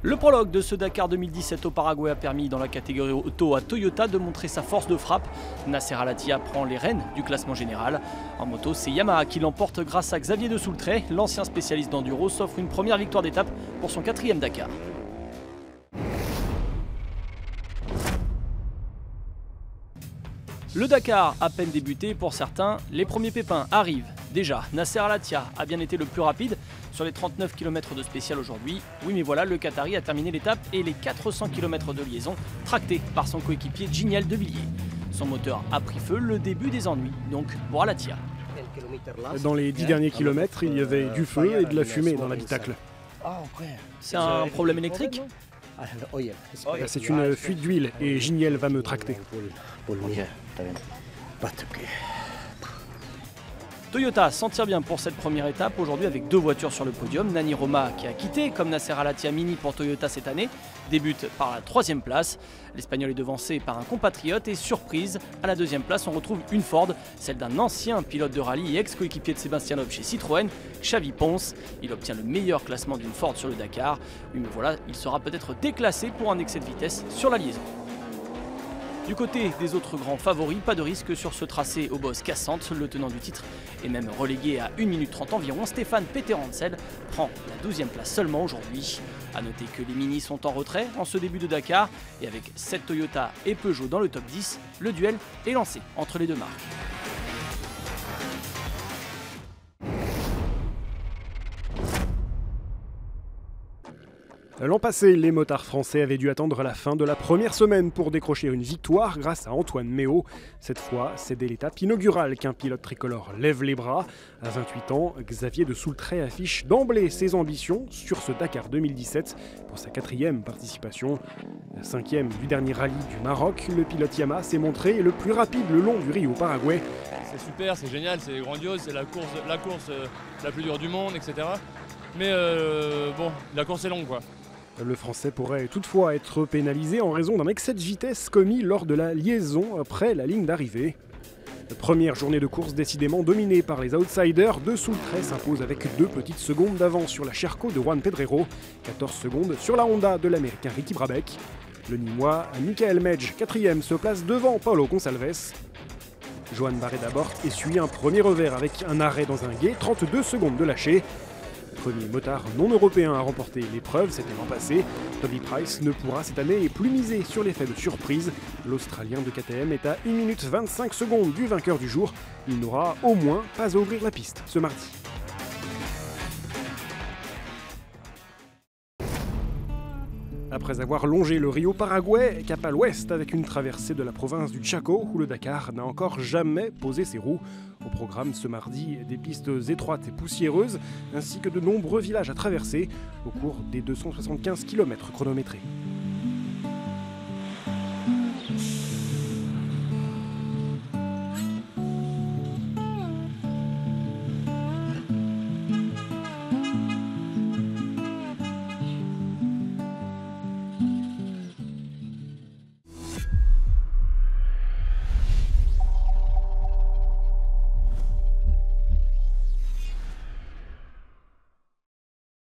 Le prologue de ce Dakar 2017 au Paraguay a permis dans la catégorie auto à Toyota de montrer sa force de frappe. Nasser Al-Attiyah prend les rênes du classement général. En moto, c'est Yamaha qui l'emporte grâce à Xavier de Soultret. L'ancien spécialiste d'enduro s'offre une première victoire d'étape pour son 4e Dakar. Le Dakar a peine débuté pour certains, les premiers pépins arrivent. Déjà, Nasser Al-Attiyah a bien été le plus rapide sur les 39 km de spécial aujourd'hui. Oui mais voilà, le Qatari a terminé l'étape et les 400 km de liaison tractés par son coéquipier Giniel Devilliers. Son moteur a pris feu, le début des ennuis donc pour Al-Attiyah. Dans les 10 derniers kilomètres, il y avait du feu et de la fumée dans l'habitacle. C'est un problème électrique ? C'est une fuite d'huile et Giniel va me tracter. Toyota s'en tire bien pour cette première étape, aujourd'hui avec 2 voitures sur le podium. Nani Roma, qui a quitté comme Nasser Al-Attiyah Mini pour Toyota cette année, débute par la 3e place. L'Espagnol est devancé par un compatriote et surprise, à la 2e place on retrouve une Ford, celle d'un ancien pilote de rallye et ex-coéquipier de Sébastien Loeb chez Citroën, Xavi Ponce. Il obtient le meilleur classement d'une Ford sur le Dakar. Oui mais voilà, il sera peut-être déclassé pour un excès de vitesse sur la liaison. Du côté des autres grands favoris, pas de risque sur ce tracé aux bosses cassantes. Le tenant du titre est même relégué à 1 minute 30 environ. Stéphane Peter-Hansel prend la 12e place seulement aujourd'hui. A noter que les Mini sont en retrait en ce début de Dakar. Et avec 7 Toyota et Peugeot dans le top 10, le duel est lancé entre les deux marques. L'an passé, les motards français avaient dû attendre la fin de la première semaine pour décrocher une victoire grâce à Antoine Méhaut. Cette fois, c'est dès l'étape inaugurale qu'un pilote tricolore lève les bras. À 28 ans, Xavier de Soultret affiche d'emblée ses ambitions sur ce Dakar 2017 pour sa 4e participation. La 5e du dernier rallye du Maroc, le pilote Yamaha s'est montré le plus rapide le long du Rio Paraguay. C'est super, c'est génial, c'est grandiose, c'est la course la plus dure du monde, etc. Mais bon, la course est longue quoi. Le Français pourrait toutefois être pénalisé en raison d'un excès de vitesse commis lors de la liaison après la ligne d'arrivée. Première journée de course décidément dominée par les outsiders, de Soultret s'impose avec 2 petites secondes d'avance sur la Sherco de Juan Pedrero, 14 secondes sur la Honda de l'américain Ricky Brabec. Le Nîmois Michael Medj, 4e, se place devant Paulo Gonçalves. Johan Barré-Dabort essuie un premier revers avec un arrêt dans un gué, 32 secondes de lâcher. Premier motard non européen à remporter l'épreuve, c'était l'an passé. Toby Price ne pourra cette année plus miser sur l'effet de surprise. L'Australien de KTM est à 1 minute 25 secondes du vainqueur du jour. Il n'aura au moins pas à ouvrir la piste ce mardi. Après avoir longé le Rio Paraguay, cap à l'ouest avec une traversée de la province du Chaco, où le Dakar n'a encore jamais posé ses roues. Au programme ce mardi, des pistes étroites et poussiéreuses, ainsi que de nombreux villages à traverser au cours des 275 km chronométrés.